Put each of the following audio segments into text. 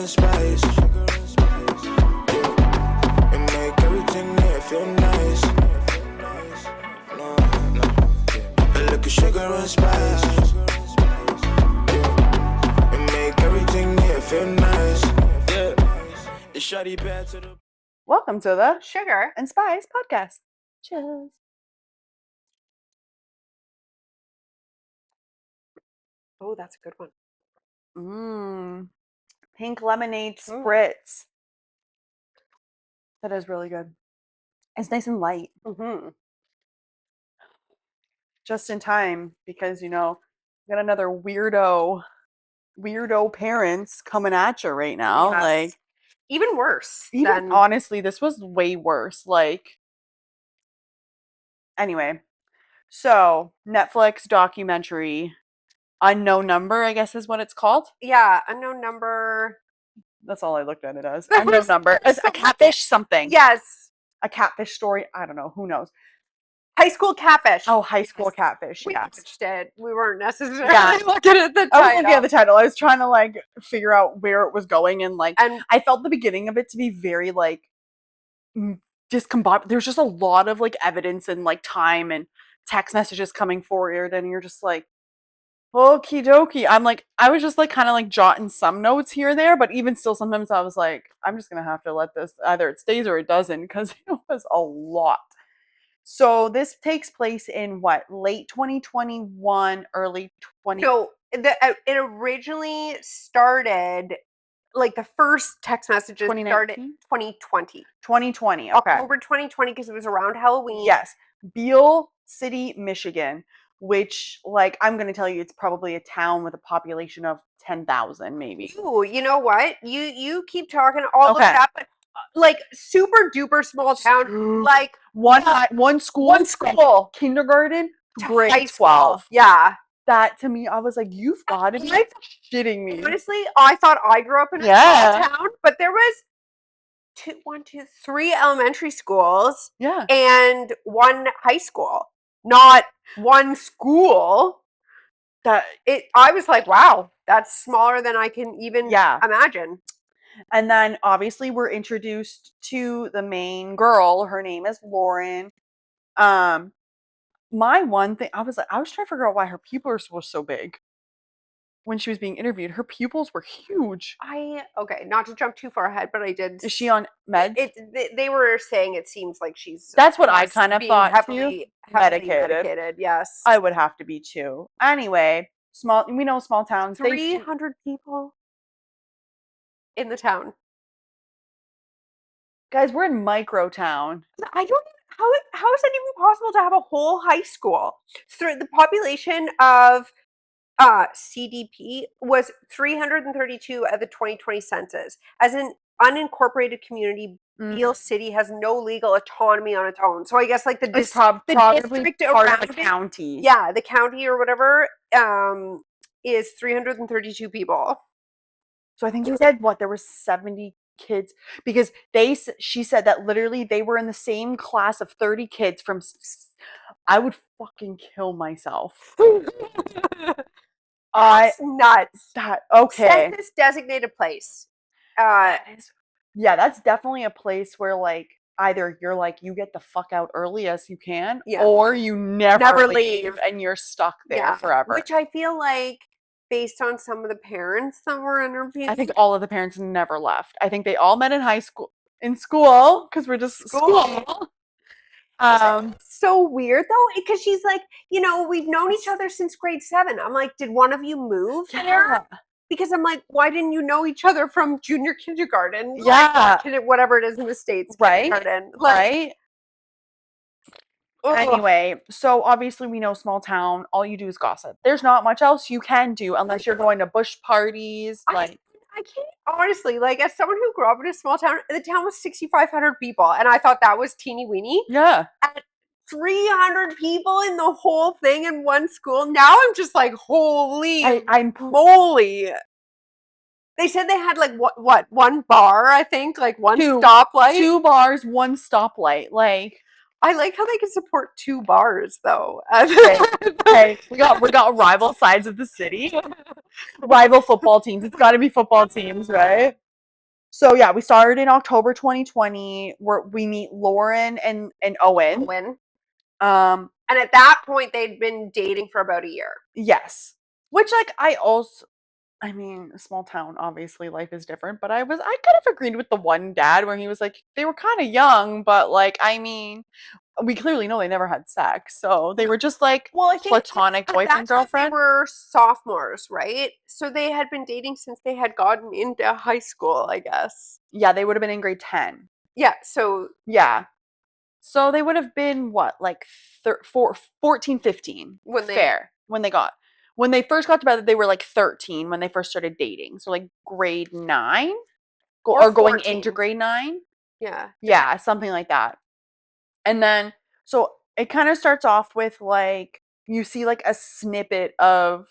and spice. Yeah. And make everything there feel nice. No, no. Yeah. A little sugar and spice. Yeah. And make everything there feel nice. Yeah. It's shawty bad to the. Welcome to the Sugar and Spice podcast. Cheers. Oh, that's a good one. Pink lemonade spritz. That is really good. It's nice and light. Just in time because, you know, we got another weirdo parents coming at you right now. Yes. Like, even worse. even honestly, this was way worse. Like, anyway, so Netflix documentary, Unknown Number, I guess is what it's called. Yeah, Unknown Number. That's all I looked at it as. Unknown Number. It's a catfish something. Yes. A catfish story. I don't know. Who knows? High School Catfish. Oh, High School Catfish. We Yeah. watched it. We weren't necessarily Yeah. looking at the title. I was looking at the title. I was trying to like figure out where it was going, and like And I felt the beginning of it to be very like discombobulated. There's just a lot of like evidence and like time and text messages coming forward, and you're just like, okie dokie. I was just like kind of like jotting some notes here or there, but even still, sometimes I was like, I'm just gonna have to let this either it stays or it doesn't because it was a lot. So this takes place in what, late 2021, early 20. no, it originally started, like the first text messages started 2020. 2020. Okay. October 2020 because it was around Halloween. Yes. Beale City, Michigan, which like I'm going to tell you it's probably a town with a population of 10,000 maybe. Ooh, you know what? You keep talking all of Okay. that, but like super duper small town, like one school, kindergarten to grade high 12. school. Yeah. That to me, I was like, you've got to be shitting me. Honestly, I thought I grew up in a small town, but there was three elementary schools, Yeah, and one high school, not one school. I was like, wow, that's smaller than I can even imagine. And then obviously we're introduced to the main girl. Her name is Lauren. My one thing, I was trying to figure out why her pupils were so big when she was being interviewed. Her pupils were huge. Okay, not to jump too far ahead, but I did. Is she on meds? They were saying it seems like she's. That's what I kind of thought heavily medicated. Yes, I would have to be too. Anyway, we know small towns. 300 people in the town. Guys, we're in micro town. I don't. How is that even possible to have a whole high school? So the population of CDP was 332 at the 2020 census. As an unincorporated community, Beale City has no legal autonomy on its own. So I guess like the district part around of the county. Yeah, the county or whatever is 332 people. So I think they said there was 70 kids because she said that literally they were in the same class of 30 kids from. I would fucking kill myself. That's nuts. Okay. Census designated place. That's definitely a place where like either you're like you get the fuck out early as you can, or you never leave and you're stuck there forever. Which I feel like, based on some of the parents that were interviewed, I think all of the parents never left. I think they all met in school because we're just school. So weird though, because she's like, we've known each other since grade 7. I'm like, did one of you move there? Because I'm like, why didn't you know each other from junior kindergarten? Yeah, whatever it is in the States, right? Right. Anyway, so obviously we know small town, all you do is gossip. There's not much else you can do unless you're going to bush parties. I can't, honestly, like as someone who grew up in a small town, the town was 6,500 people, and I thought that was teeny weeny. Yeah. At 300 people in the whole thing in one school, now I'm just like, holy moly. They said they had like what one bar, I think, like one stoplight. 2 bars, 1 stoplight. Like, I like how they can support 2 bars though. Hey, we got rival sides of the city. Rival football teams. It's got to be football teams, right? So yeah, we started in October 2020 where we meet Lauren and Owen. And at that point, they'd been dating for about a year. Yes. Which like I mean, a small town, obviously life is different, but I kind of agreed with the one dad where he was like, they were kind of young, but like, I mean, we clearly know they never had sex. So they were just like Well, I think platonic boyfriend, girlfriend. They were sophomores, right? So they had been dating since they had gotten into high school, I guess. Yeah, they would have been in grade 10. Yeah, so Yeah. So they would have been what, like 14, 15. When they- Fair. When they first got together, they were like 13 when they first started dating. So like grade 9 or going 14. into grade 9. Yeah. Yeah, something like that. And then, so it kind of starts off with like, you see like a snippet of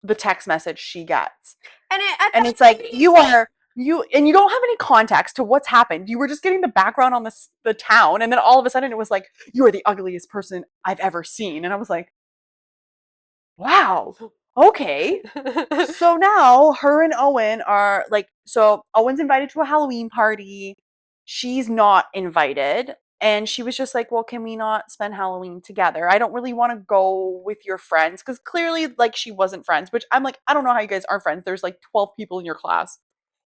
the text message she gets. And it's like, you don't have any context to what's happened. You were just getting the background on the town. And then all of a sudden it was like, you are the ugliest person I've ever seen. And I was like, wow, okay. So now her and Owen are like, so Owen's invited to a Halloween party. She's not invited. And she was just like, well, can we not spend Halloween together? I don't really want to go with your friends. Because clearly, like, she wasn't friends, which I'm like, I don't know how you guys aren't friends. There's like 12 people in your class.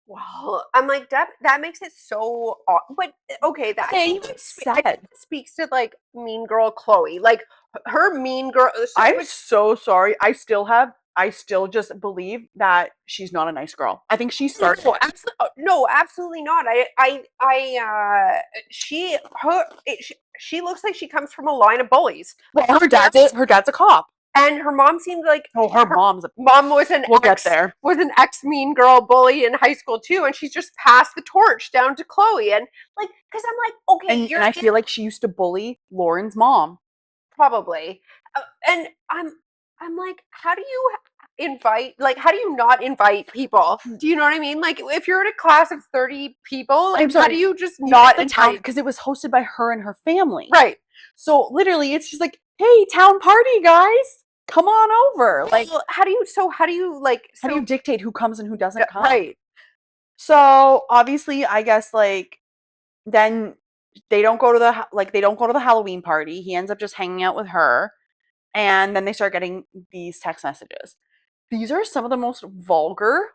Well, I'm like, that makes it so odd. But okay, that I think it speaks to like mean girl Chloe. Like her mean girl. I'm so sorry. I still just believe that she's not a nice girl. I think she started. No, absolutely not. She looks like she comes from a line of bullies. Well, her dad's a cop. And her mom seemed like her mom was an was an ex mean girl bully in high school too, and she's just passed the torch down to Chloe. And like, because I'm like, okay, and I feel like she used to bully Lauren's mom. Probably, and I'm like, how do you how do you not invite people? Do you know what I mean? Like, if you're in a class of 30 people, like, how do you just not invite? Because it was hosted by her and her family, right? So literally, it's just like, hey, town party, guys. Come on over. Like, how do you dictate who comes and who doesn't come? Right. So obviously, I guess like then they don't go to the Halloween party. He ends up just hanging out with her, and then they start getting these text messages. These are some of the most vulgar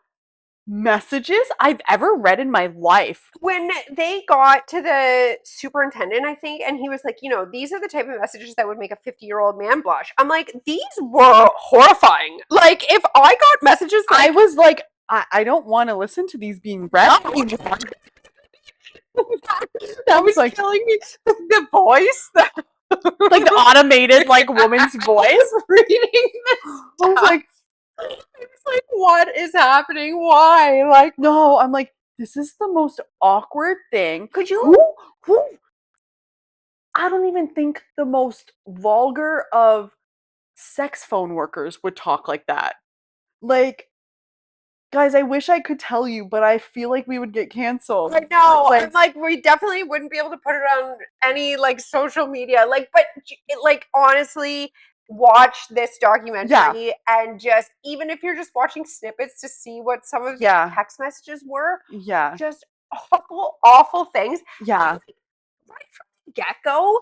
messages I've ever read in my life. When they got to the superintendent, I think, and he was like, these are the type of messages that would make a 50-year-old man blush. I'm like, these were horrifying. Like, if I got messages like, I was like, I don't want to listen to these being read. That was like killing me. The voice, like the automated like woman's voice reading this. I was like, what is happening? Why? Like, no, I'm like, this is the most awkward thing. Could you? Who? I don't even think the most vulgar of sex phone workers would talk like that. Like, guys, I wish I could tell you, but I feel like we would get canceled. I know. I'm like, we definitely wouldn't be able to put it on any like social media. Like, but like, honestly, watch this documentary and just, even if you're just watching snippets to see what some of the text messages were, just awful things. Yeah. Right from the get-go,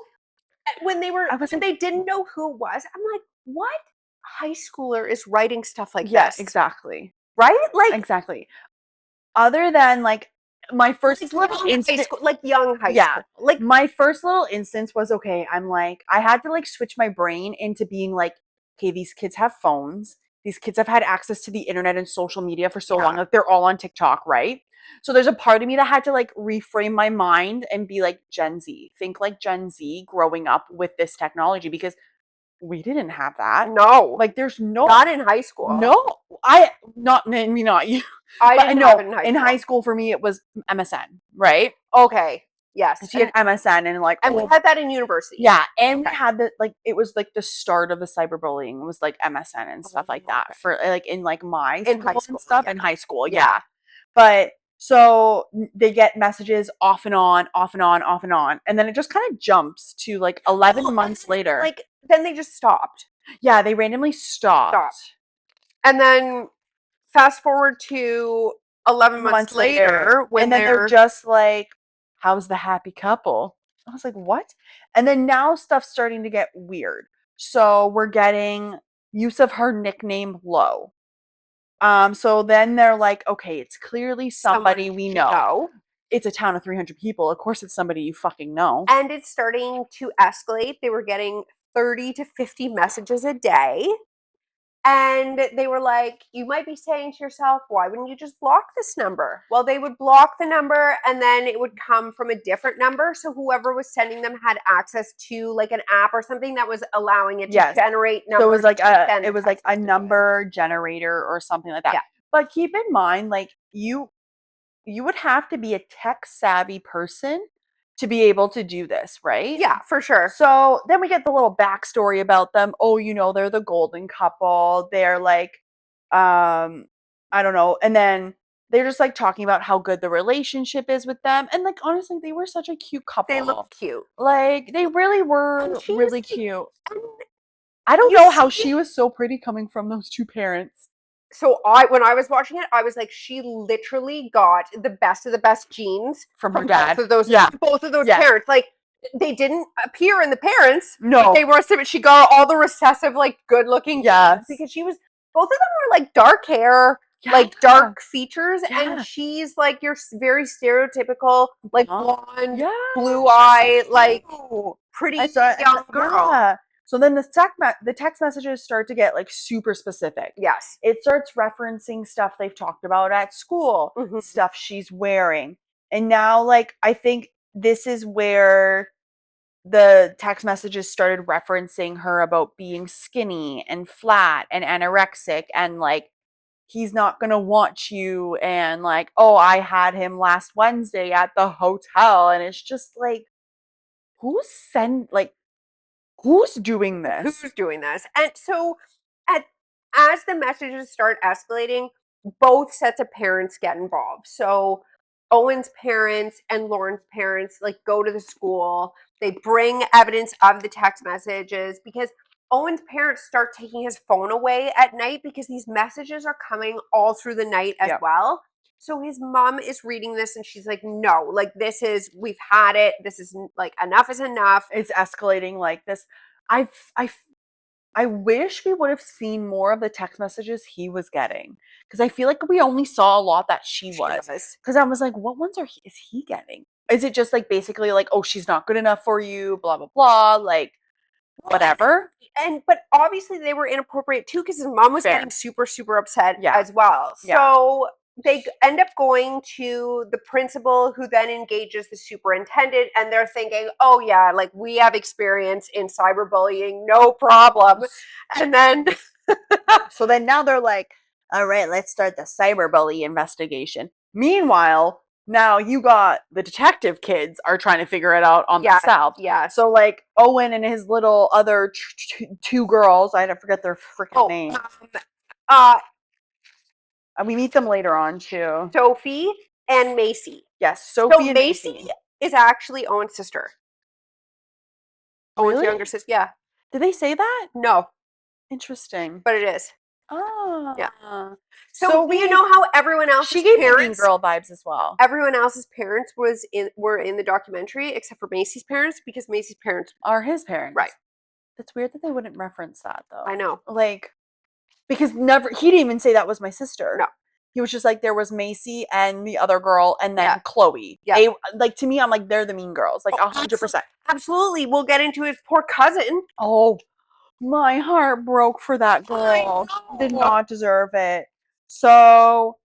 when they didn't know who it was, I'm like, what high schooler is writing stuff like this? Yeah, exactly. Right? Like, exactly. Other than like my first little instance, like young high school. Like, my first little instance was, okay, I'm like, I had to like switch my brain into being like, okay, these kids have phones. These kids have had access to the internet and social media for so long. Like, they're all on TikTok, right? So there's a part of me that had to like reframe my mind and be like, Gen Z. Think like Gen Z growing up with this technology, because we didn't have that. No. Like, there's not in high school. No. Not you. I didn't have it in high school. In high school for me it was MSN, right? Okay. Yes. She had MSN and like, and we had that in university. Yeah, and we had the like, it was like the start of the cyberbullying. It was like MSN and stuff like that for like in like my in high school and stuff in high school. Yeah. But so they get messages off and on, off and on, off and on, and then it just kind of jumps to like 11 months later. Like, then they just stopped. Yeah, they randomly stopped. And then fast forward to 11 months later when and then they're just like, how's the happy couple? I was like, what? And then now stuff's starting to get weird. So we're getting use of her nickname Lo. So then they're like, okay, it's clearly somebody we know. It's a town of 300 people. Of course it's somebody you fucking know. And it's starting to escalate. They were getting 30 to 50 messages a day. And they were like, you might be saying to yourself, why wouldn't you just block this number? Well, they would block the number and then it would come from a different number. So whoever was sending them had access to like an app or something that was allowing it to generate numbers. So it was like a number generator or something like that. Yeah. But keep in mind, like you would have to be a tech savvy person to be able to do this, right? Yeah, for sure. So then we get the little backstory about them. Oh, you know, they're the golden couple. They're like, I don't know. And then they're just like talking about how good the relationship is with them. And like, honestly, they were such a cute couple. They look cute. Like, they really were really cute. And I don't know how she was so pretty coming from those two parents. So when I was watching it, I was like, she literally got the best of the best genes from her dad. Both of those parents. Like, they didn't appear in the parents. No. But they were, but she got all the recessive, like, good-looking genes. Because both of them were like dark hair, like dark features. And she's like your very stereotypical, like blonde, blue eye, like pretty young girl. Yeah. So then the text messages start to get like super specific. Yes. It starts referencing stuff they've talked about at school, stuff she's wearing. And now, like, I think this is where the text messages started referencing her about being skinny and flat and anorexic and like, he's not going to want you. And like, oh, I had him last Wednesday at the hotel. And it's just like, who's doing this? Who's doing this? And so as the messages start escalating, both sets of parents get involved. So Owen's parents and Lauren's parents like go to the school. They bring evidence of the text messages because Owen's parents start taking his phone away at night because these messages are coming all through the night as well. So his mom is reading this and she's like, no, like we've had it. This is like, enough is enough. It's escalating like this. I wish we would have seen more of the text messages he was getting. Because I feel like we only saw a lot that she was. Because I was like, what ones is he getting? Is it just like basically like, oh, she's not good enough for you, blah, blah, blah, like whatever? But obviously they were inappropriate too because his mom was getting super, super upset as well. So they end up going to the principal who then engages the superintendent and they're thinking, oh yeah, like we have experience in cyberbullying, no problem. And then so then now they're like, all right, let's start the cyberbully investigation. Meanwhile, now you got the detective kids are trying to figure it out on themselves. Yeah. So like Owen and his little other two girls, I don't forget their freaking names. We meet them later on too. Sophie and Macy. Yes, Sophie and Macy is actually Owen's sister. Really? Owen's younger sister. Yeah. Did they say that? No. Interesting. But it is. Oh. Yeah. So you know how everyone else's she gave parents, me girl vibes as well. Everyone else's parents were in the documentary except for Macy's parents because Macy's parents are his parents. Right. That's weird that they wouldn't reference that though. I know. Like, because he didn't even say that was my sister. No. He was just like, there was Macy and the other girl and then Chloe. Yeah. Like, to me, I'm like, they're the mean girls. Like, 100%. Absolutely. We'll get into his poor cousin. Oh, my heart broke for that girl. She did not deserve it. So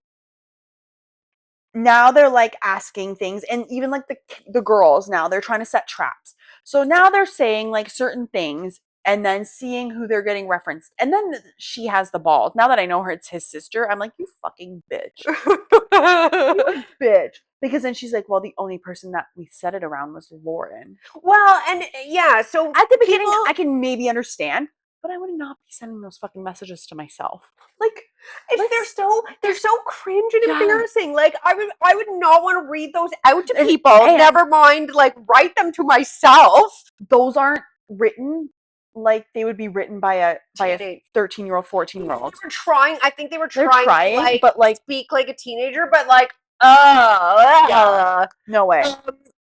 now they're like asking things, and even like the girls now, they're trying to set traps. So now they're saying like certain things and then seeing who they're getting referenced. And then she has the balls. Now that I know her, it's his sister. I'm like, you fucking bitch. You bitch. Because then she's like, well, the only person that we said it around was Lauren. Well, and yeah, so at the beginning, I can maybe understand, but I would not be sending those fucking messages to myself. Like, they're so cringe and embarrassing. Like, I would not want to read those out to people. Never mind, like, write them to myself. Those aren't written like they would be written by a Teenage. 13-year-old, 14-year-old. They were trying. I think they were They're trying, trying, to, like, but like speak like a teenager, but like, yeah, no way.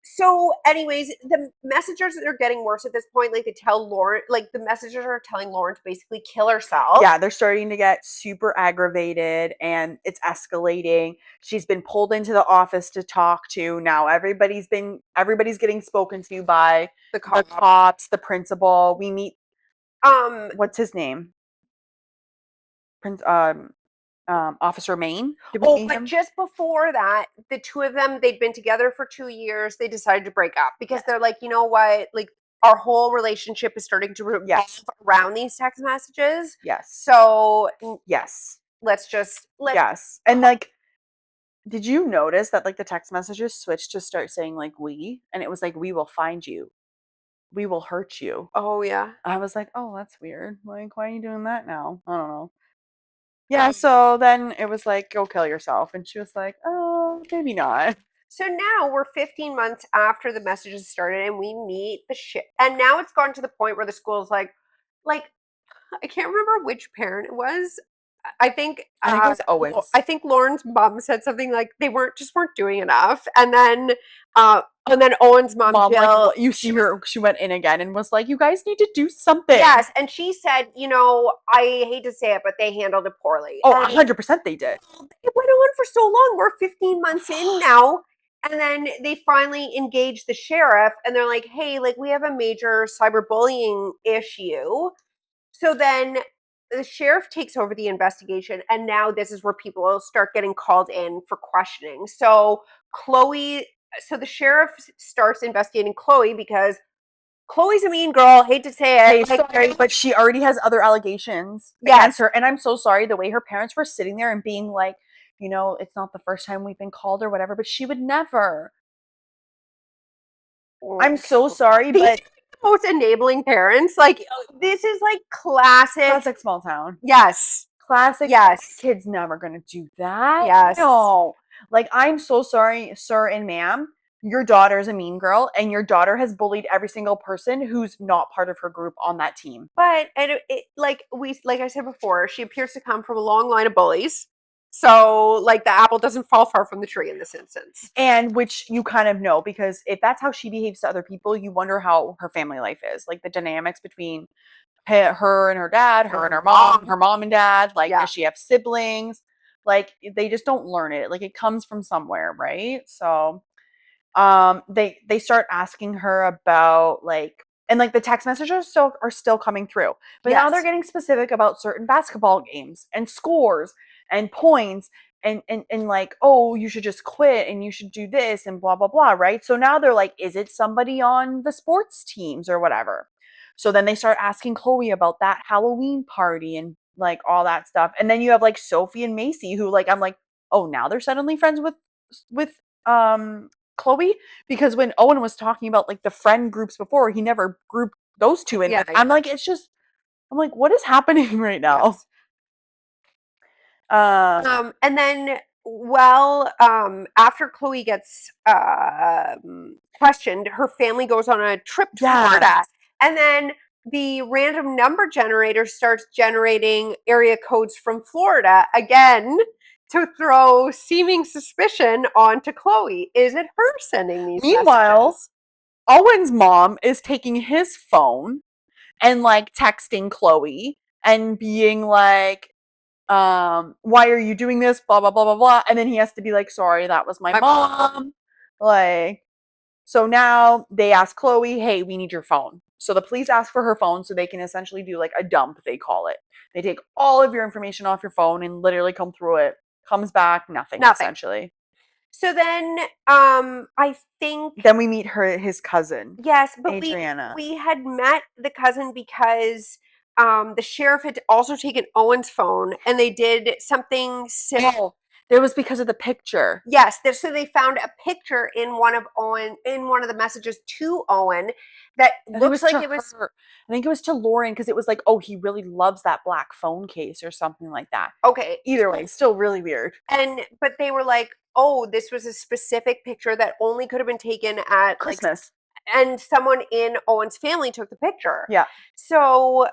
So, anyways, the messengers that are getting worse at this point, like they tell Lauren, like the messengers are telling Lauren to basically kill herself. Yeah, they're starting to get super aggravated and it's escalating. She's been pulled into the office to talk to. Now everybody's getting spoken to by The the cops, the principal. We meet what's his name? Officer Maine. Did we meet but him? just before that, the two of them, they'd been together for 2 years. They decided to break up because they're like, you know what? Like, our whole relationship is starting to revolve around these text messages. Yes. So, Yes. let's Yes. And like, did you notice that like the text messages switched to start saying like we? And it was like, we will find you. We will hurt you. Oh, yeah. I was like, oh, that's weird. Like, why are you doing that now? I don't know. Yeah, so then it was like, go kill yourself. And she was like, oh, maybe not. So now we're 15 months after the messages started and we meet the shit. And now it's gone to the point where the school's like, I can't remember which parent it was. I think it was Owen's. I think Lauren's mom said something like they weren't doing enough. And then Owen's mom Jill, like, you see her, she went in again and was like, you guys need to do something. yes, and she said, I hate to say it, but they handled it poorly. Oh, 100% they did. It went on for so long. We're 15 months in now. And then they finally engage the sheriff and they're like, hey, like we have a major cyberbullying issue. So then the sheriff takes over the investigation, and now this is where people will start getting called in for questioning. So the sheriff starts investigating Chloe because Chloe's a mean girl. Hate to say it. Hey, sorry, but she already has other allegations against her. And I'm so sorry the way her parents were sitting there and being like, it's not the first time we've been called or whatever, but she would never. I'm so sorry, but most enabling parents. Like, this is like classic small town. Yes. Classic. Yes. Kid's never gonna do that. Yes. No. Like, I'm so sorry, sir and ma'am. Your daughter's a mean girl, and your daughter has bullied every single person who's not part of her group on that team. But like I said before, she appears to come from a long line of bullies. So, like, the apple doesn't fall far from the tree in this instance. And which you kind of know, because if that's how she behaves to other people, you wonder how her family life is. Like, the dynamics between her and her dad, her and her mom and dad. Like, does she have siblings? Like, they just don't learn it. Like, it comes from somewhere, right? So, they start asking her about like, and like the text messages are still coming through, but now they're getting specific about certain basketball games and scores and points and like, oh, you should just quit and you should do this and blah blah blah, right? So now they're like, is it somebody on the sports teams or whatever? So then they start asking Chloe about that Halloween party and like all that stuff, and then you have like Sophie and Macy, who like, I'm like, oh, now they're suddenly friends with Chloe, because when Owen was talking about like the friend groups before, he never grouped those two in. I'm like, I'm like, what is happening right now? And then, after Chloe gets questioned, her family goes on a trip to Florida, and then the random number generator starts generating area codes from Florida again to throw seeming suspicion onto Chloe. Is it her sending these messages? Owen's mom is taking his phone and like texting Chloe and being like, why are you doing this? Blah, blah, blah, blah, blah. And then he has to be like, sorry, that was my mom. Like, so now they ask Chloe, hey, we need your phone. So the police ask for her phone so they can essentially do like a dump, they call it. They take all of your information off your phone and literally comb through it. Comes back, nothing. Essentially. So then, I think... Then we meet his cousin. Yes, but Adriana. We had met the cousin because the sheriff had also taken Owen's phone, and they did something similar. Oh, it was because of the picture. Yes, so they found a picture in one of the messages to Owen that looks like it was... I think it was to Lauren, because it was like, oh, he really loves that black phone case or something like that. Okay. Either way, still really weird. But they were like, oh, this was a specific picture that only could have been taken at Christmas. and someone in Owen's family took the picture. Yeah. So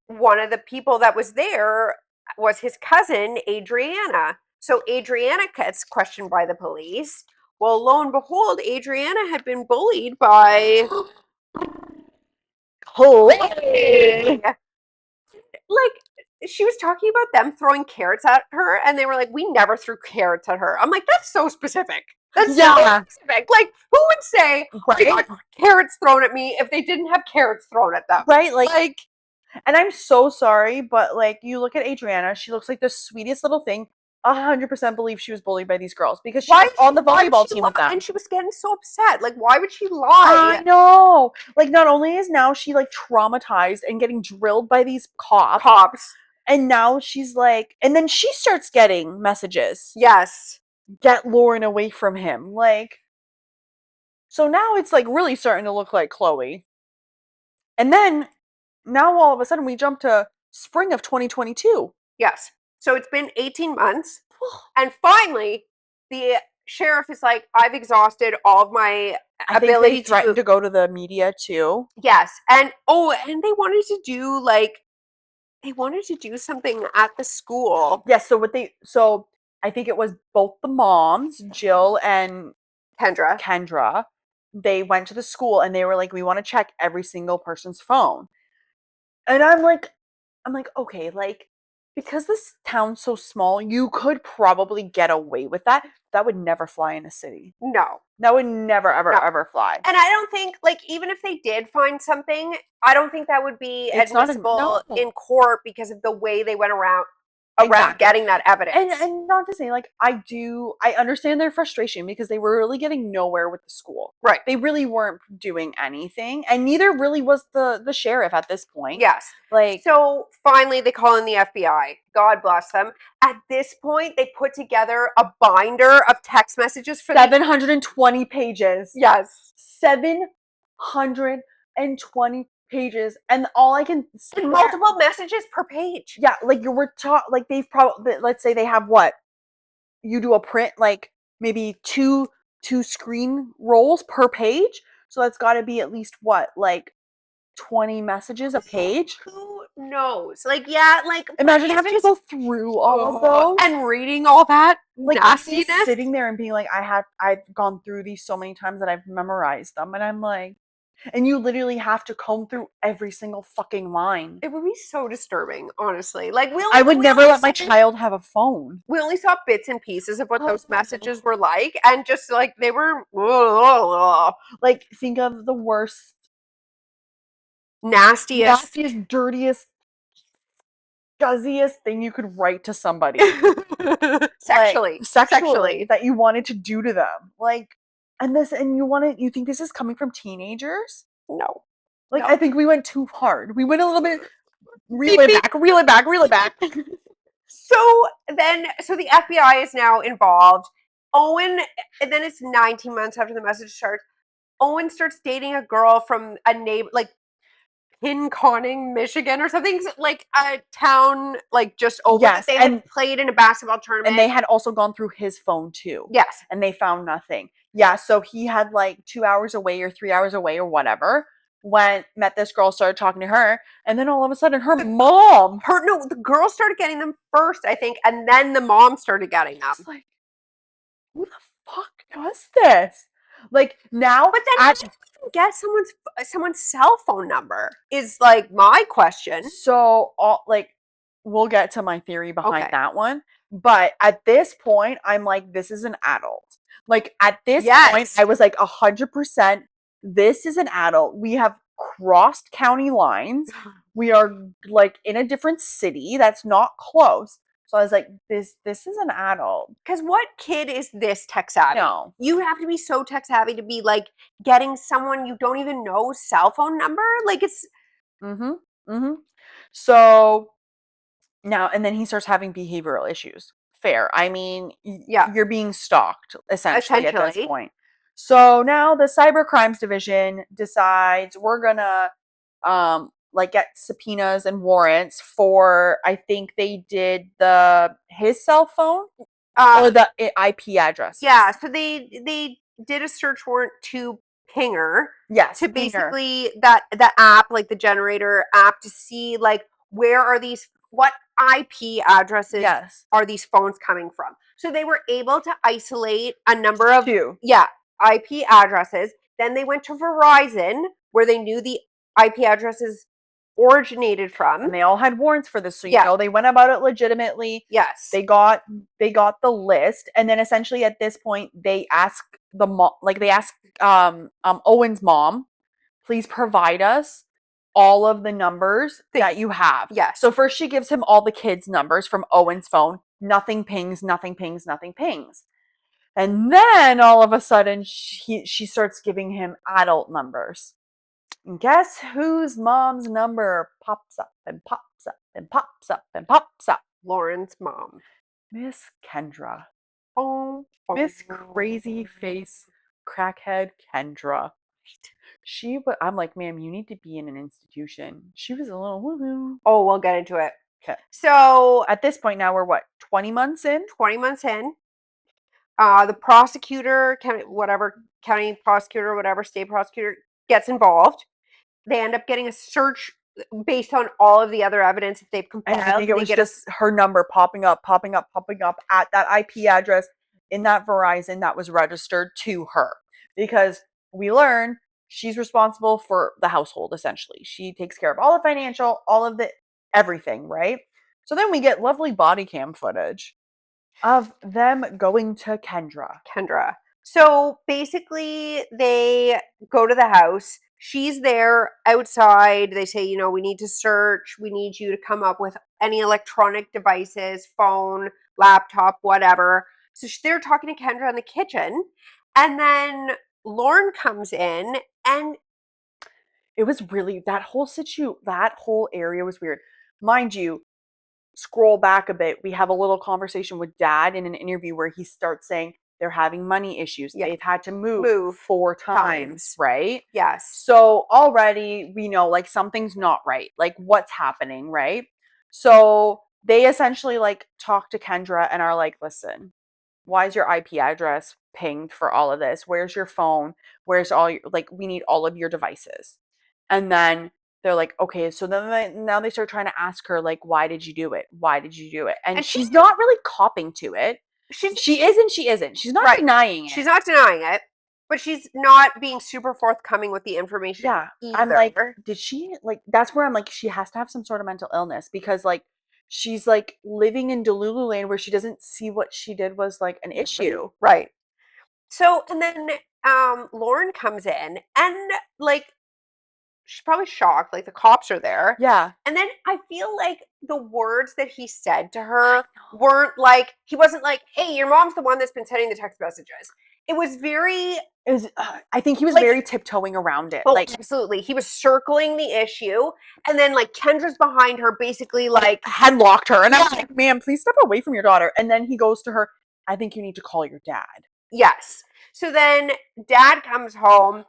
one of the people that was there was his cousin, Adriana. So Adriana gets questioned by the police. Well, lo and behold, Adriana had been bullied by Chloe. like she was talking about them throwing carrots at her, and they were like, "We never threw carrots at her." I'm like, "That's so specific. That's so Yeah. specific. Like, who would say I Right? got carrots thrown at me if they didn't have carrots thrown at them?" Right? Like, and I'm so sorry, but like, you look at Adriana, she looks like the sweetest little thing. 100% believe she was bullied by these girls because she was on the why would volleyball she team lie? with them. And she was getting so upset. Like, why would she I lie? know. Like, not only is now she like traumatized and getting drilled by these cops, Cops. and now she's like, and then she starts getting messages. Yes. Get Lauren away from him. Like, so now it's like really starting to look like Chloe. And then now all of a sudden we jump to spring of 2022. Yes. So it's been 18 months. And finally, the sheriff is like, I've exhausted all of my I think ability they threatened to go to the media too. Yes. And oh, and they wanted to do like they wanted to do something at the school. Yes, so I think it was both the moms, Jill and Kendra. They went to the school and they were like, we want to check every single person's phone. And I'm like, okay, like, because this town's so small, you could probably get away with that. That would never fly in a city. No. That would never, ever, No. ever fly. And I don't think, like, even if they did find something, I don't think that would be It's not admissible no. in court because of the way they went around Exactly. getting that evidence. And not to say, like, I understand their frustration because they were really getting nowhere with the school. Right. They really weren't doing anything, and neither really was the sheriff at this point. Yes. Like, so finally they call in the FBI. God bless them. At this point, they put together a binder of text messages for 720 pages. Yes. 720 pages, and all I can see, multiple messages per page. Yeah, like you were taught, like they've probably, let's say they have what, you do a print, like maybe two screen rolls per page, so that's got to be at least what, like 20 messages a page. Who knows? Like, yeah, like Imagine having to go through all of those and reading all that like nastiness. sitting there and being like, I've gone through these so many times that I've memorized them, and I'm like, and you literally have to comb through every single fucking line. It would be so disturbing, honestly. Like, I would never let my child have a phone. We only saw bits and pieces of what those messages were like, and just like they were like, think of the worst, nastiest, dirtiest, scuzziest thing you could write to somebody. sexually that you wanted to do to them. Like, and you think this is coming from teenagers? No. Like, No. I think we went too hard. We went a little bit, reel it back. So the FBI is now involved. Owen, and then it's 19 months after the message starts. Owen starts dating a girl from a neighbor, like Pinconning, Michigan, or something, like a town like just over. Yes, they had played in a basketball tournament, and they had also gone through his phone too. Yes, and they found nothing. Yeah, so he had like 2 hours away or 3 hours away or whatever. Met this girl, started talking to her, and then all of a sudden the girl started getting them first, I think, and then the mom started getting them. It's like, who the fuck does this? Like, now, but then how do you get someone's cell phone number is like my question. So, we'll get to my theory behind that one, but at this point, I'm like, this is an adult. Like, at this point, I was like 100%. This is an adult. We have crossed county lines. We are like in a different city that's not close. So I was like, this is an adult. Because what kid is this tech savvy? No. You have to be so tech savvy to be like getting someone you don't even know cell phone number. Like, it's So now, and then he starts having behavioral issues. Fair. I mean, you're being stalked essentially at this point. So now the cyber crimes division decides we're gonna like get subpoenas and warrants for, I think they did his cell phone or the IP address. Yeah, so they did a search warrant to pinger Yes. to Pinger. basically the app, like the generator app, to see like where are these, what IP addresses Yes. are these phones coming from. So they were able to isolate a number of 2. IP addresses. Then they went to Verizon, where they knew the IP addresses originated from. And they all had warrants for this, so you Yeah. know they went about it legitimately. Yes. They got the list, and then essentially at this point they ask the mom, like they ask Owen's mom, please provide us all of the numbers that you have. Yes. So first she gives him all the kids' numbers from Owen's phone. Nothing pings, nothing pings, nothing pings. And then all of a sudden she starts giving him adult numbers. And guess whose mom's number pops up and pops up and pops up and pops up? Lauren's mom. Miss Kendra. Oh, Miss Crazy Face Crackhead Kendra. I'm like, ma'am, you need to be in an institution. She was a little woohoo. Oh, we'll get into it. Okay. So At this point now, we're what, 20 months in? 20 months in, the prosecutor, county prosecutor, whatever, state prosecutor gets involved. They end up getting a search based on all of the other evidence that they've compiled. And I think it was just her number popping up at that IP address in that Verizon that was registered to her. Because we learn she's responsible for the household, essentially. She takes care of all the financial, all of the everything, right? So then we get lovely body cam footage of them going to Kendra. So basically, they go to the house. She's there outside. They say, we need to search. We need you to come up with any electronic devices, phone, laptop, whatever. So they're talking to Kendra in the kitchen. And then Lauren comes in, and it was really, that whole area was weird. Mind you, scroll back a bit, we have a little conversation with Dad in an interview where he starts saying they're having money issues. Yeah. They've had to move 4 times, right? Yes. So already we know like something's not right. Like what's happening, right? So they essentially like talk to Kendra and are like, listen, why is your IP address pinged for all of this? Where's your phone? Where's all your, like, we need all of your devices. And then they're like, okay, so then now they start trying to ask her, like, why did you do it? Why did you do it? And she's not really copping to it. She isn't. She's not denying it. She's not denying it, but she's not being super forthcoming with the information. Yeah. Either. I'm like, did she, like, that's where I'm like, she has to have some sort of mental illness because, like, she's like living in Delulu land where she doesn't see what she did was like an issue. Right. So, and then Lauren comes in and like, she's probably shocked, like the cops are there. Yeah. And then I feel like the words that he said to her weren't like, he wasn't like, hey, your mom's the one that's been sending the text messages. It was very, I think he was very tiptoeing around it. Oh, like, absolutely. He was circling the issue. And then like Kendra's behind her, basically like headlocked her. And I was like, ma'am, please step away from your daughter. And then he goes to her, I think you need to call your dad. Yes. So then Dad comes home.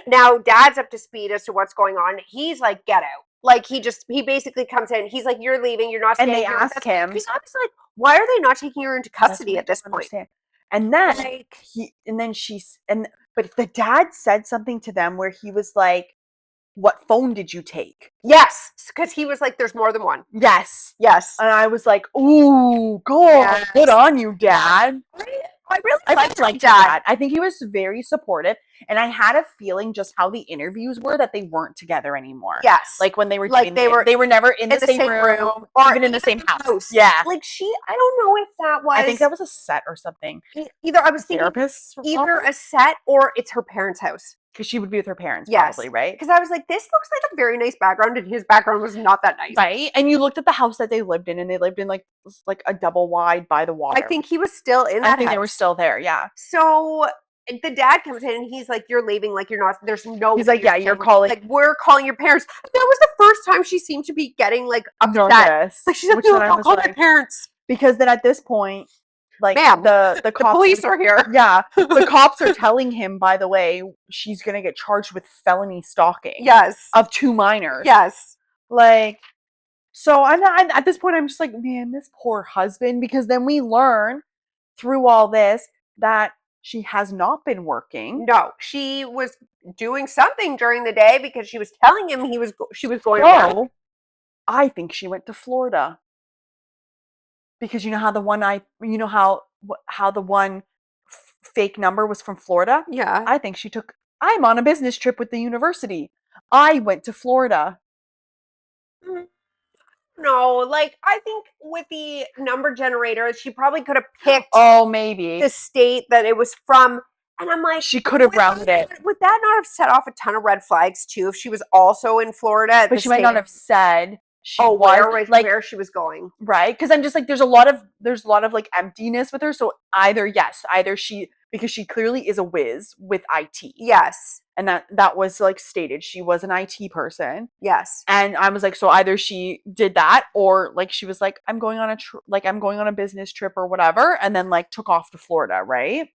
Now Dad's up to speed as to what's going on. He's like, get out. Like he basically comes in. He's like, you're leaving. You're not staying here. And they ask him. He's obviously like, why are they not taking her into custody at this point? And then but the dad said something to them where he was like, what phone did you take? Yes. Because he was like, there's more than one. Yes. Yes. And I was like, ooh, good on you, Dad. I really liked Dad. I think he was very supportive. And I had a feeling just how the interviews were that they weren't together anymore. Yes. Like when they were like they were never in the same room or even in the same house. Yeah. Like I don't know if that was, I think that was a set or something. Either I was thinking therapist, either a set or it's her parents' house. Because she would be with her parents, yes. Probably, right? Because I was like, this looks like a very nice background, and his background was not that nice. Right? And you looked at the house that they lived in, and they lived in like a double wide by the water. I think he was still in that I think house. They were still there, yeah. So the dad comes in, and he's like, you're leaving, like you're not, there's no... He's like, yeah, you're calling... Like, we're calling your parents. That was the first time she seemed to be getting, like, upset. Nervous. Like, she's like, no, don't call my parents. Because then at this point... Like, ma'am, the cops, the police are here. Yeah. The cops are telling him, by the way, she's going to get charged with felony stalking. Yes. Of 2 minors. Yes. Like, so I'm at this point, I'm just like, man, this poor husband. Because then we learn through all this that She has not been working. No, she was doing something during the day because she was telling him she was going to work. So, I think she went to Florida. Because you know how the one fake number was from Florida? Yeah. I think I'm on a business trip with the university. I went to Florida. No, like I think with the number generator, she probably could have picked Oh, maybe. the state that it was from. And I'm like, She could have rounded it. Would that not have set off a ton of red flags too if she was also in Florida at But the she might not have said she was where she was going. right? Because I'm just like, there's a lot of like emptiness with her. So either because she clearly is a whiz with IT. Yes. And that was like stated. She was an IT person. Yes. And I was like, so either she did that or like she was like, I'm going on a business trip or whatever, and then like took off to Florida, right?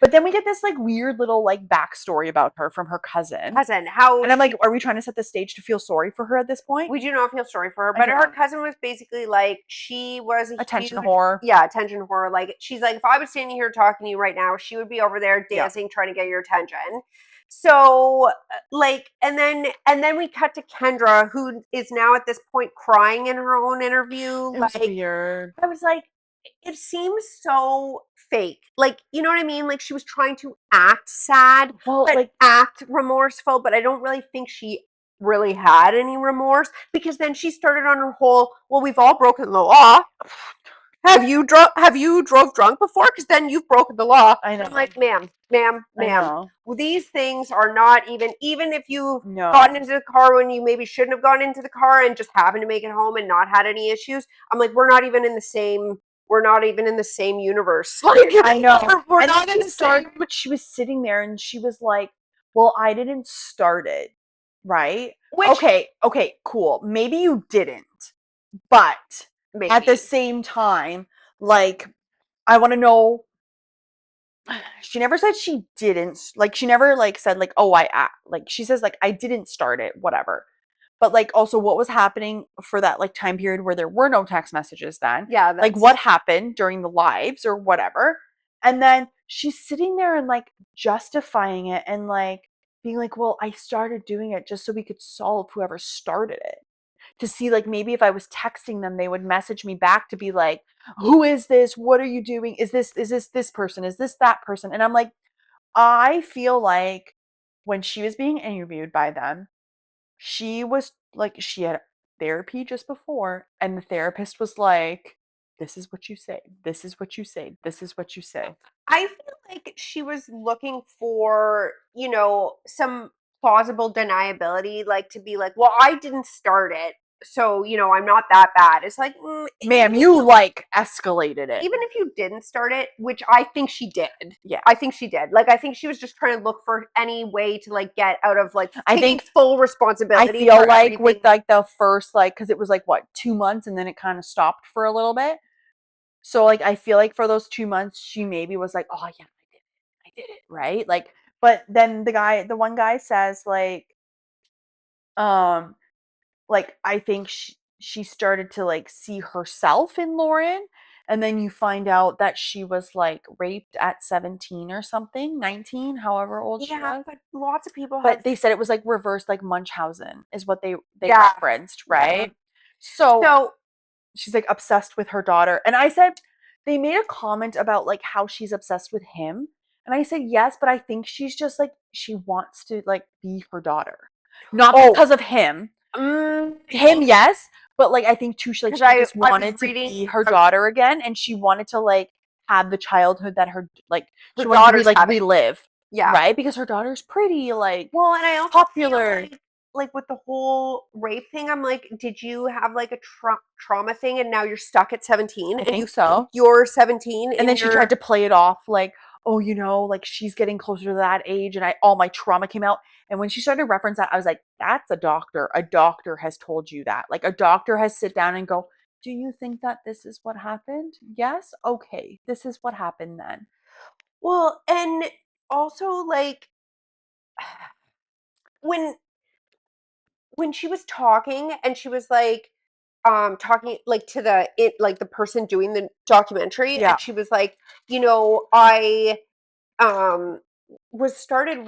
But then we get this like weird little like backstory about her from her cousin. How And I'm like, are we trying to set the stage to feel sorry for her at this point? we do not feel sorry for her, but her cousin was basically like she was a Attention huge, whore. Yeah, attention whore. Like she's like, if I was standing here talking to you right now, she would be over there dancing, trying to get your attention. So like, and then we cut to Kendra, who is now at this point crying in her own interview. It was weird. I was like, it seems so fake. Like, you know what I mean? Like she was trying to act sad, but like act remorseful, but I don't really think she really had any remorse because then she started on her whole, well, we've all broken the law. Have you drove drunk before? Because then you've broken the law. I know. I'm like, ma'am. Well, these things are not even if you've gotten into the car when you maybe shouldn't have gone into the car and just happened to make it home and not had any issues. I'm like, we're not even in the same universe. Like, I know. We're not in the same. But she was sitting there and she was like, well, I didn't start it, right? Okay, cool. Maybe you didn't. But at the same time, like, I want to know. She never said she didn't. Like, she never like said like, oh, like she says like I didn't start it, whatever. But like also what was happening for that like time period where there were no text messages then? Yeah, like what happened during the lives or whatever. And then she's sitting there and like justifying it and like being like, well, I started doing it just so we could solve whoever started it. To see like maybe if I was texting them, they would message me back to be like, who is this? What are you doing? Is this this person? Is this that person? And I'm like, I feel like when she was being interviewed by them, she was like, she had therapy just before, and the therapist was like, this is what you say, this is what you say, this is what you say. I feel like she was looking for, some plausible deniability, like to be like, well, I didn't start it, so, I'm not that bad. It's like, ma'am, you like escalated it. Even if you didn't start it, which I think she did. Yeah. I think she did. Like, I think she was just trying to look for any way to like get out of like taking full responsibility. I feel like with like the first, like, because it was like what, 2 months and then it kind of stopped for a little bit. So like I feel like for those 2 months, she maybe was like, oh yeah, I did it, right? Like, but then the one guy says like I think she started to like see herself in Lauren, and then you find out that she was like raped at 17 or something, 19, however old she was. Yeah, but lots of people But they said it was like reverse like Munchausen is what they referenced, right? So she's like obsessed with her daughter. And I said, they made a comment about like how she's obsessed with him. And I said, yes, but I think she's just like, she wants to like be her daughter. Not because of him. Him, yes. But like, I think too, she just wanted to be her daughter again. And she wanted to like have the childhood that her daughter like relive. Yeah. Right? Because her daughter's pretty, like, well, and I also popular. Like with the whole rape thing, I'm like, did you have like a trauma thing and now you're stuck at 17? I think so. You're 17. And then she tried to play it off like, oh, like she's getting closer to that age and all my trauma came out. And when she started to reference that, I was like, that's a doctor. A doctor has told you that. Like a doctor has sit down and go, do you think that this is what happened? Yes? Okay. This is what happened then. Well, and also like when she was talking and she was like talking like to the person doing the documentary, and she was like, was started.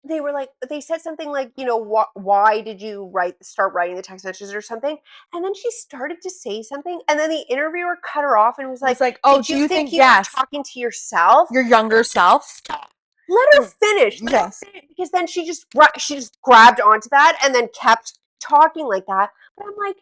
They were like, they said something like, you know, why did you start writing the text messages or something? And then she started to say something, and then the interviewer cut her off and was It's like, like, oh, did do you you think think you were yes, talking to yourself? your younger self? Let her finish. Let her Yes. finish, because then she just grabbed onto that and then kept talking like that. But I'm like,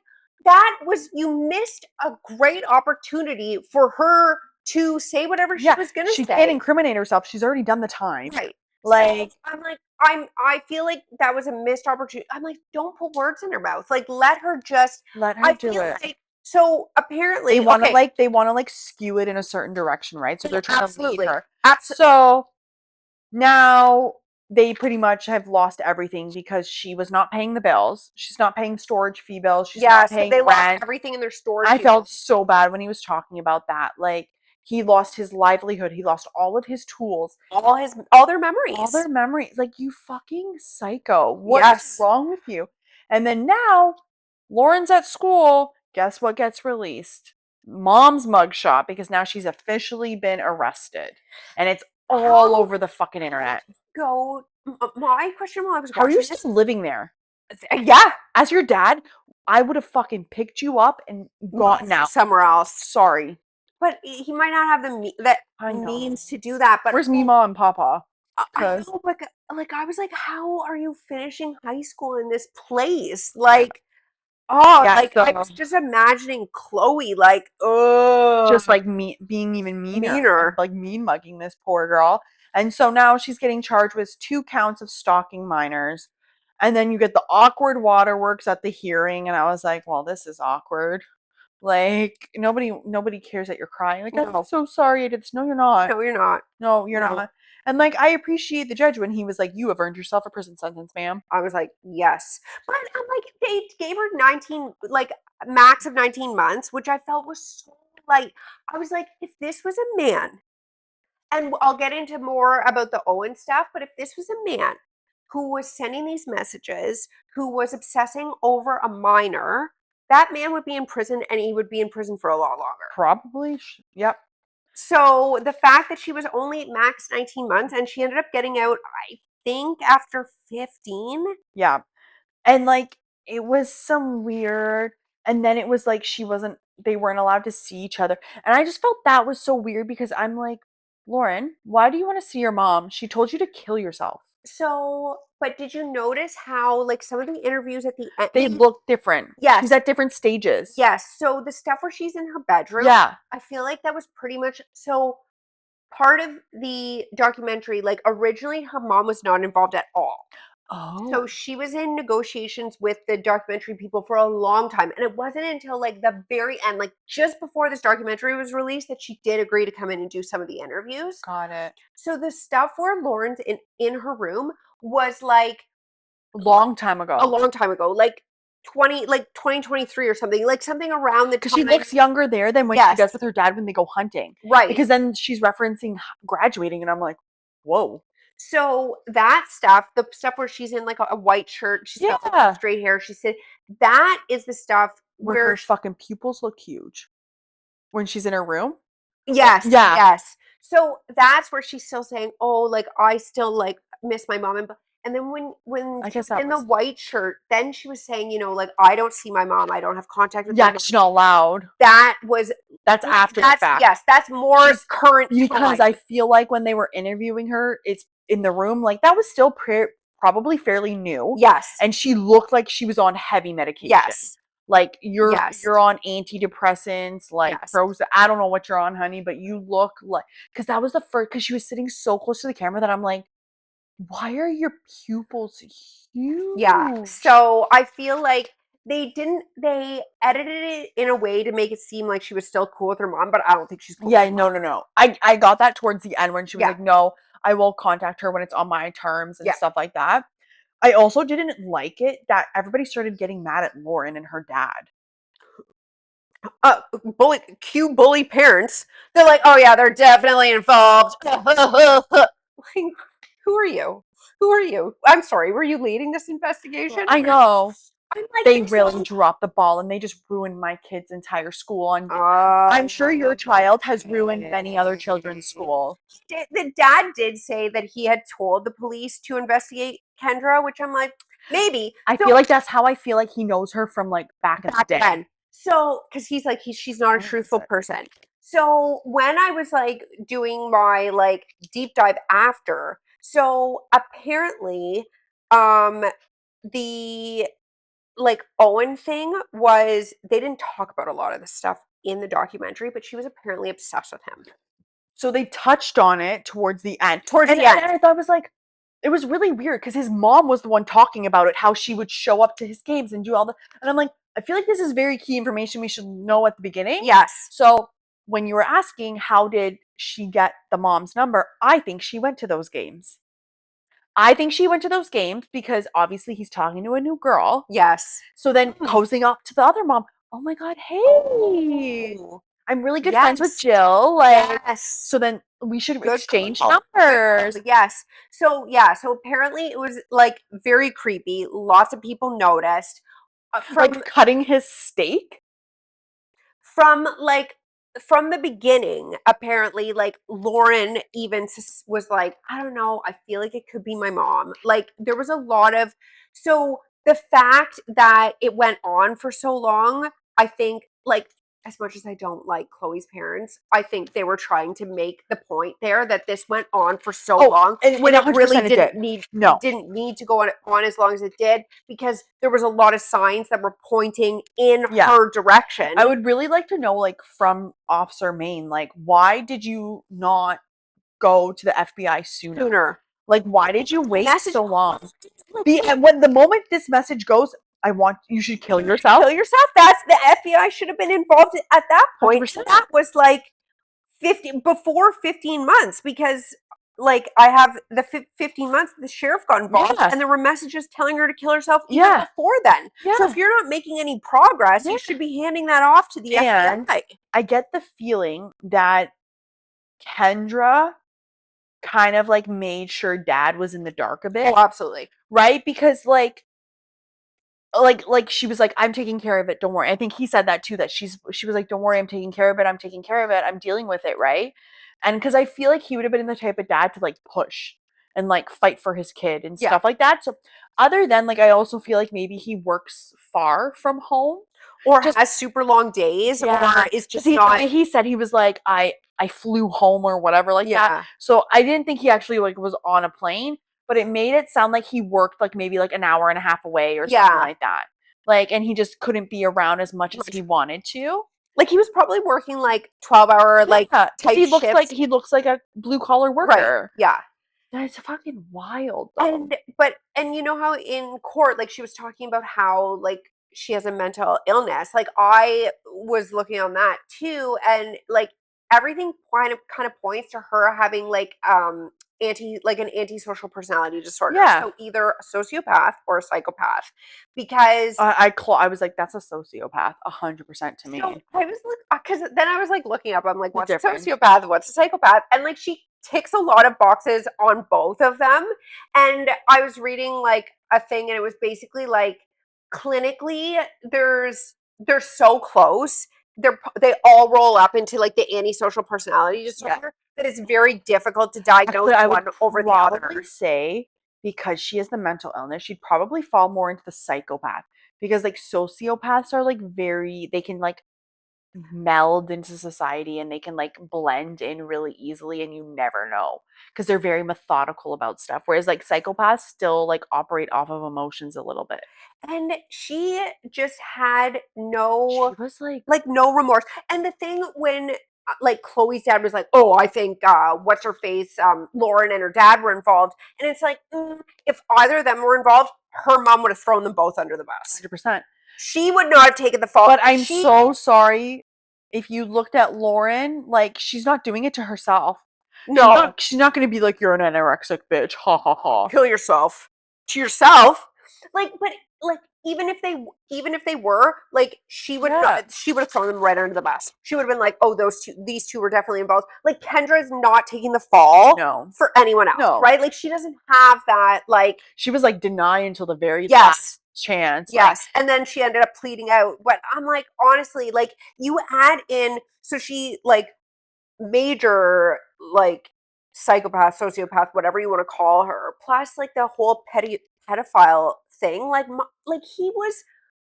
you missed a great opportunity for her to say whatever she Yeah, was gonna she say. can't incriminate herself. She's already done the time. Right. Like, So I'm like, I feel like that was a missed opportunity. I'm like, don't put words in her mouth. Like, let her just. let her I do feel it. like so apparently They want to okay, they want to skew it in a certain direction, right? So they're trying to lead absolutely, her. absolutely. So now they pretty much have lost everything because she was not paying the bills. She's not paying storage fee bills. She's Yeah, not so paying they lost rent. everything in their stores. I felt so bad when he was talking about that. Like, he lost his livelihood. He lost all of his tools, all their memories. all their memories. Like, you fucking psycho. What is Yes. wrong with you? And then now, Lauren's at school. Guess what gets released? Mom's mugshot, because now she's officially been arrested. And it's all over the fucking internet. My question while I was How are watching you still living there? yeah, As your dad, I would have fucking picked you up and gotten out. somewhere else. Sorry. But he might not have the I know. means to do that. But Where's Mima and Papa? I know, but like I was like, how are you finishing high school in this place? Like, oh, Yeah, like I was just imagining Chloe, like, oh, just like being even meaner, like mean mugging this poor girl. And so now she's getting charged with 2 counts of stalking minors. And then you get the awkward waterworks at the hearing, and I was like, well, this is awkward. Like, nobody cares that you're crying. Like, No. I'm so sorry I did this. No, you're not. No, you're not. No, you're No. not. And like, I appreciate the judge when he was like, you have earned yourself a prison sentence, ma'am. I was like, yes. But I'm like, they gave her 19, like max of 19 months, which I felt was so light. I was like, if this was a man, and I'll get into more about the Owen stuff, but if this was a man who was sending these messages, who was obsessing over a minor, that man would be in prison, and he would be in prison for a lot longer. Probably. Yep. So the fact that she was only max 19 months and she ended up getting out, I think, after 15. Yeah. And like, it was some weird, and then it was like they weren't allowed to see each other. And I just felt that was so weird because I'm like, Lauren, why do you want to see your mom? She told you to kill yourself. So, but did you notice how, like, some of the interviews at the end, They look different. Yes. She's at different stages. Yes. So the stuff where she's in her bedroom, Yeah. I feel like that was pretty much so part of the documentary. Like, originally, her mom was not involved at all. Oh. So she was in negotiations with the documentary people for a long time. And it wasn't until like the very end, like just before this documentary was released, that she did agree to come in and do some of the interviews. Got it. So the stuff where Lauren's in her room was like A long time ago. a long time ago, like 2023 or something, like something around the time. Because she looks younger there than when she does with her dad when they go hunting. Right. Because then she's referencing graduating, and I'm like, whoa. So that stuff, the stuff where she's in like a white shirt, she's got like straight hair, she said that is the stuff where her fucking pupils look huge when she's in her room. Yes. Yeah. Yes. So that's where she's still saying, "Oh, like I still like miss my mom." And then when I she guess was in the white shirt, then she was saying, you know, like I don't see my mom, I don't have contact with my mom. she's not allowed. That's after the fact. Yes, that's more current. Because I feel like when they were interviewing her, it's in the room, like that was still probably fairly new. Yes. And she looked like she was on heavy medication. Yes. Like you're on antidepressants, like Prozac. I don't know what you're on, honey, but you look like, because that was the first, because she was sitting so close to the camera that I'm like, why are your pupils huge? Yeah. So I feel like they edited it in a way to make it seem like she was still cool with her mom, but I don't think she's cool. Yeah, no. I got that towards the end when she was like, no, I will contact her when it's on my terms and stuff like that. I also didn't like it that everybody started getting mad at Lauren and her dad. Bully parents. They're like, oh yeah, they're definitely involved. Like, who are you? Who are you? I'm sorry, were you leading this investigation? I know. I'm like, They there's really dropped the ball and they just ruined my kid's entire school. And Uh, I'm sure your child has ruined many other children's school. the dad did say that he had told the police to investigate Kendra, which I'm like, maybe. I So feel like that's how I feel like he knows her from like back in the back day. then. So, because he's like, she's not a truthful person. So when I was like doing my like deep dive after, so apparently, the like Owen thing was they didn't talk about a lot of this stuff in the documentary, but she was apparently obsessed with him. So they touched on it towards the end. Towards and, the end. and I thought it was like, it was really weird because his mom was the one talking about it, how she would show up to his games and do all the. And I'm like, I feel like this is very key information we should know at the beginning. Yes. So when you were asking how did she get the mom's number, I think she went to those games. I think she went to those games because obviously he's talking to a new girl. Yes. So then cozying up to the other mom, oh my God, hey, I'm really good friends with Yes. Jill. Like, Yes. so then we should Good exchange call. numbers. Yes. So yeah. So apparently it was like very creepy. Lots of people noticed. Like cutting his steak. From the beginning, apparently, like Lauren even was like, I don't know, I feel like it could be my mom. Like there was a lot of, so the fact that it went on for so long, I think, like, as much as I don't like Chloe's parents, I think they were trying to make the point there that this went on for so long and when it 100% really it didn't did. need No. it didn't need to go on as long as it did, because there was a lot of signs that were pointing in her direction. I would really like to know, like, from Officer Maine, like, why did you not go to the FBI sooner? Like, why did you wait so long? And when the moment this message goes, you should kill yourself. Kill yourself. That's the FBI should have been involved at that point. 100%. That was like before 15 months, because like I have the 15 months the sheriff got involved, and there were messages telling her to kill herself even before then. So if you're not making any progress, you should be handing that off to the FBI. I get the feeling that Kendra kind of like made sure dad was in the dark a bit. Oh, absolutely. Right? Because like she was like, I'm taking care of it, don't worry. I think he said that too, that she was like, don't worry, I'm taking care of it, I'm dealing with it, right? And because I feel like he would have been the type of dad to like push and like fight for his kid and stuff like that. So other than like, I also feel like maybe he works far from home or just has super long days, or is just not. He said he was like, I flew home or whatever like that. So I didn't think he actually like was on a plane, but it made it sound like he worked like maybe like an hour and a half away or something like that. Like, and he just couldn't be around as much as he wanted to. Like he was probably working like 12-hour like tight shifts. He looks like a blue collar worker. Right. Yeah. That's fucking wild. Though. And you know how in court, like she was talking about how like she has a mental illness. Like I was looking on that too, and like everything kind of points to her having like an antisocial personality disorder. Yeah. So either a sociopath or a psychopath. Because I was like, that's a sociopath, 100% to me. So I was like, because then I was like looking up, I'm like, what's a sociopath? What's a psychopath? And like she ticks a lot of boxes on both of them. And I was reading like a thing, and it was basically like clinically they're so close. They all roll up into like the antisocial personality disorder that it's very difficult to diagnose one over the other. I would say because she has the mental illness, she'd probably fall more into the psychopath, because like sociopaths are like they can like meld into society and they can like blend in really easily, and you never know because they're very methodical about stuff, whereas like psychopaths still like operate off of emotions a little bit. And she just had no, she was like no remorse. And the thing when like Chloe's dad was like, oh, I think what's her face, Lauren and her dad were involved, and it's like if either of them were involved, her mom would have thrown them both under the bus. 100%. She would not have taken the fault. But I'm so sorry. If you looked at Lauren, like, she's not doing it to herself. No. She's not going to be like, you're an anorexic bitch. Ha ha ha. Kill yourself. To yourself. Like, but like even if they were, like she would have thrown them right under the bus. She would have been like, oh, these two were definitely involved. Like Kendra is not taking the fall for anyone else. Right? Like she doesn't have that, like, she was like deny until the very last chance. Yes. And then she ended up pleading out. But I'm like, honestly, like you add in, so she like major like psychopath, sociopath, whatever you want to call her, plus like the whole pedophile thing. Like he was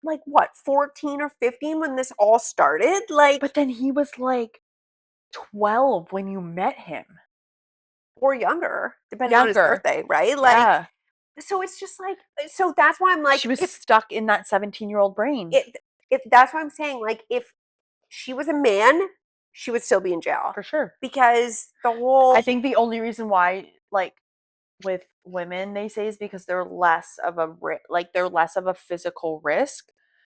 like what 14 or 15 when this all started. Like, But then he was like 12 when you met him. or younger, depending on his Younger. birthday, right? Like, Yeah. so it's just like, so that's why I'm like, She was if stuck in that 17-year-old brain. if that's what I'm saying, like if she was a man, she would still be in jail For sure. because the whole I think the only reason why, like, with women, they say is because they're less of a they're less of a physical risk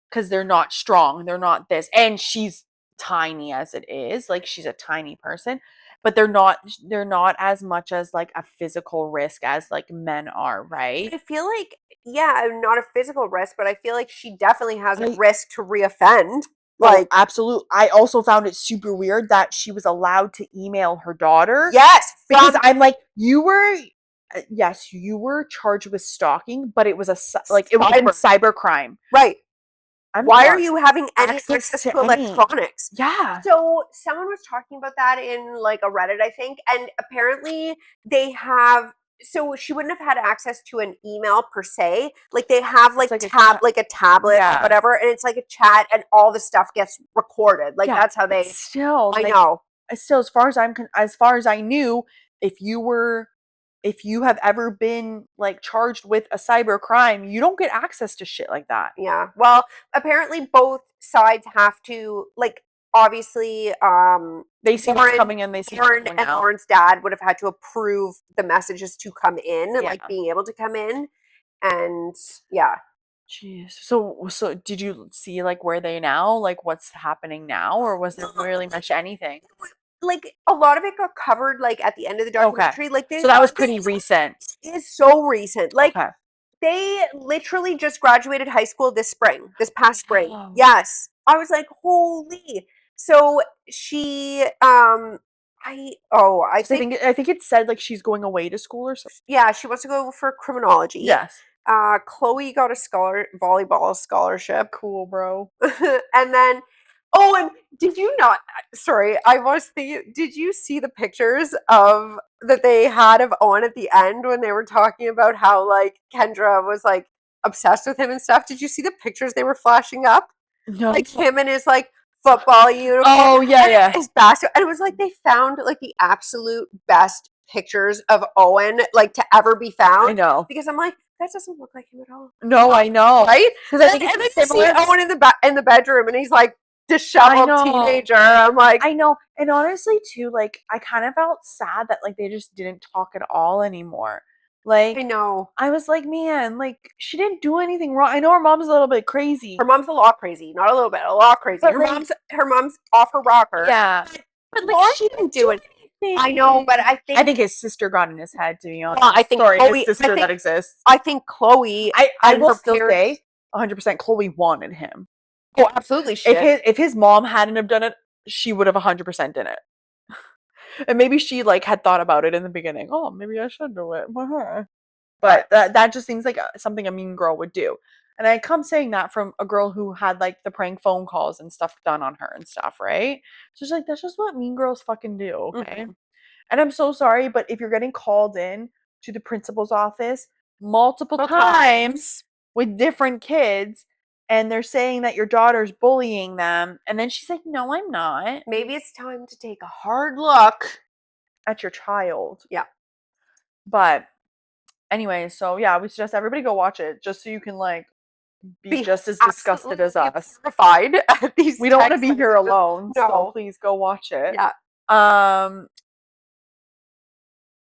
because they're not strong, they're not this, and she's tiny as it is, like she's a tiny person, but they're not as much as like a physical risk as like men are, right? I feel like, yeah, not a physical risk, but I feel like she definitely has a I- risk to reoffend. Oh, Like, absolute. I also found it super weird that she was allowed to email her daughter. yes, Because I'm like, yes, you were charged with stalking, but it was it was in cybercrime. right. I'm Why are not you having any access access to to electronics? Yeah. So someone was talking about that in like a Reddit, I think, and apparently they have. So she wouldn't have had access to an email per se. Like they have like like a like a tablet or Yeah. whatever, and it's like a chat, and all the stuff gets recorded. Like Yeah, that's how but they. still, I like, know. still, as far as I knew, if you have ever been like charged with a cyber crime, you don't get access to shit like that. Yeah. Well, apparently both sides have to like obviously They see what's coming in, they see what's Lauren going and out. Lauren's dad would have had to approve the messages to come in, Yeah. like being able to come in. And yeah. Jeez. So did you see like where they now? Like what's happening now, or was there really much anything? Like a lot of it got covered like at the end of the Okay. documentary. Like So that was pretty recent. is so recent. Like Okay. they literally just graduated high school this past spring. Wow. Yes. I was like, holy. So she I I think it said like she's going away to school or something. yeah, she wants to go for criminology. Yes. Chloe got a volleyball scholarship. Cool, bro. And then oh, and did you not sorry, I was thinking, did you see the pictures of that they had of Owen at the end when they were talking about how like Kendra was like obsessed with him and stuff? Did you see the pictures they were flashing up? No. Like him in his like football uniform. Oh yeah, and yeah. his basket. And it was like they found like the absolute best pictures of Owen like to ever be found. I know. Because I'm like, that doesn't look like him at all. No, I know. Right? Because I think And then it's you see similar. Owen in the bedroom and he's like disheveled know. teenager. I'm like, I know. And honestly too, like I kind of felt sad that like they just didn't talk at all anymore. Like I know. I was like, man, like she didn't do anything wrong. I know her mom's a little bit crazy. Her mom's a lot crazy. Not a little bit, a lot crazy. But, Her mom's off her rocker. Yeah. But like she didn't do it. I know, but I think his sister got in his head, to be honest. I think Sorry, Chloe- his sister that exists. I think Chloe I and will her still parents- say 100% Chloe wanted him. Oh, absolutely she did. If his mom hadn't have done it, she would have 100% done it. And maybe she like had thought about it in the beginning. Oh, maybe I should do it. But that just seems like something a mean girl would do. And I come saying that from a girl who had like the prank phone calls and stuff done on her and stuff, right? So it's like that's just what mean girls fucking do, okay? And I'm so sorry, but if you're getting called in to the principal's office multiple times with different kids and they're saying that your daughter's bullying them, and then she's like, "No, I'm not." Maybe it's time to take a hard look at your child. Yeah. But anyway, so yeah, we suggest everybody go watch it just so you can like be just as disgusted as us. Horrified at these We don't want to text be here messages. alone, so No. please go watch it. Yeah.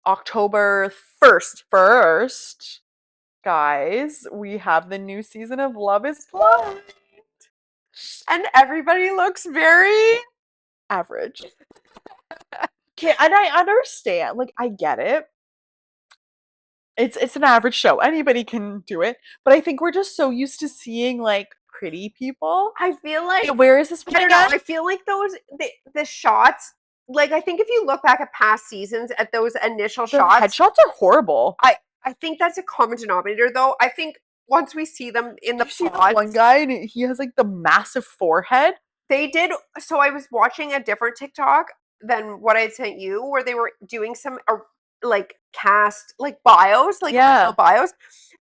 October 1st, guys, we have the new season of Love is Blind. And everybody looks very Average. Okay, and I understand, like I get it. It's an average show. Anybody can do it. But I think we're just so used to seeing like pretty people. I feel like Where is this one I don't know. again? I feel like the shots. Like I think if you look back at past seasons at those initial The shots, headshots are horrible. I think that's a common denominator though. I think once we see them in the Did you see pods. the one guy and he has like the massive forehead? They did. So I was watching a different TikTok than what I had sent you, where they were doing some like cast like bios, like Yeah. original bios,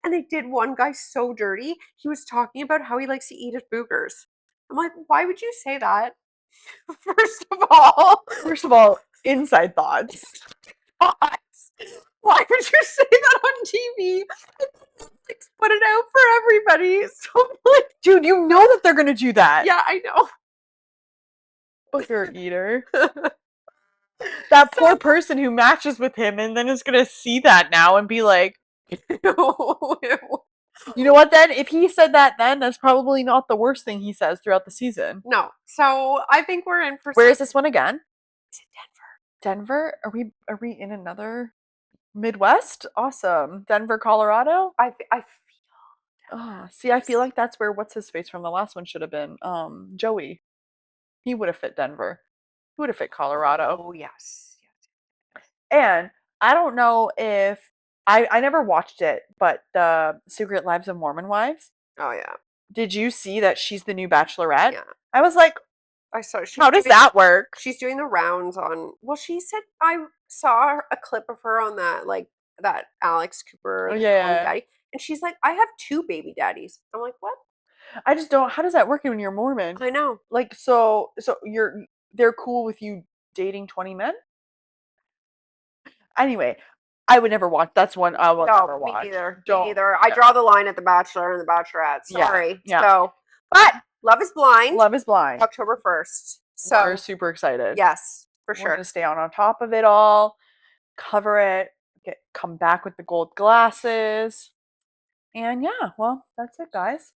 and they did one guy so dirty. He was talking about how he likes to eat his boogers. I'm like, why would you say that? First of all, inside thoughts. thoughts. Why would you say that on TV? Netflix put it out for everybody. So like, Dude, you know that they're gonna do that. yeah, I know. Booger eater. That poor person who matches with him and then is gonna see that now and be like, you know what then? If he said that then, that's probably not the worst thing he says throughout the season. No. So I think we're in for Where is this one again? Is it Denver? Are we in another Midwest? Awesome. Denver, Colorado? I feel Oh, see, I feel like that's where what's his face from the last one should have been. Joey. He would have fit Denver. He would have fit Colorado. oh yes. And I don't know if I never watched it, but the Secret Lives of Mormon Wives. Oh yeah. Did you see that she's the new Bachelorette? Yeah. I was like, I saw how does that work? She's doing the rounds on well, she said I saw a clip of her on that Alex Cooper Oh, the yeah. Baby Daddy. And she's like, I have 2 baby daddies. I'm like, what? I just don't. How does that work when you're Mormon? I know. Like, so they're cool with you dating 20 men? Anyway, I would never watch. That's one I will never watch. Me neither. Don't. Me neither. I draw the line at the Bachelor and the Bachelorette. Yeah, Sorry. yeah. So, but Love is Blind, Love is Blind. October 1st. So We're super excited. yes, for We're sure. gonna stay on top of it all, cover it, come back with the gold glasses, and yeah, well, that's it, guys.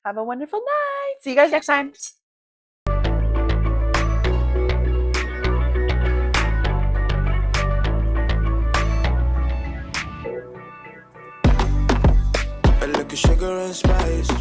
Have a wonderful night. See you guys next time. I look at sugar and spice.